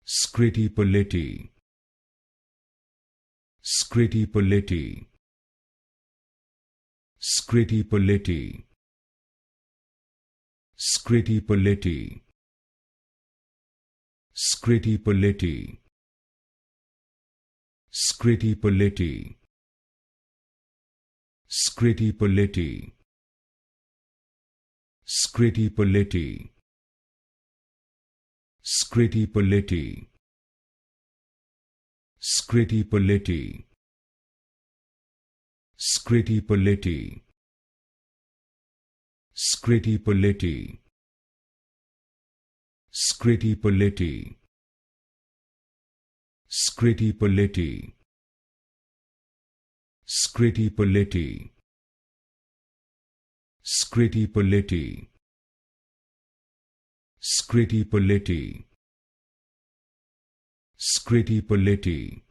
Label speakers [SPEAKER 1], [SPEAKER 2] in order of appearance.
[SPEAKER 1] Scritti Politti, Scritti Politti, Scritti Politti, Scritti Politti, Scritti Politti, Scritti Politti, Scritti Politti, Scritti Politti, Scritti Politti, Scritti Politti, Scritti Politti, Scritti Politti, Scritti Politti, Scritti Politti, Scritti Politti, Scritti Politti, Scritti Politti, Scritti Politti,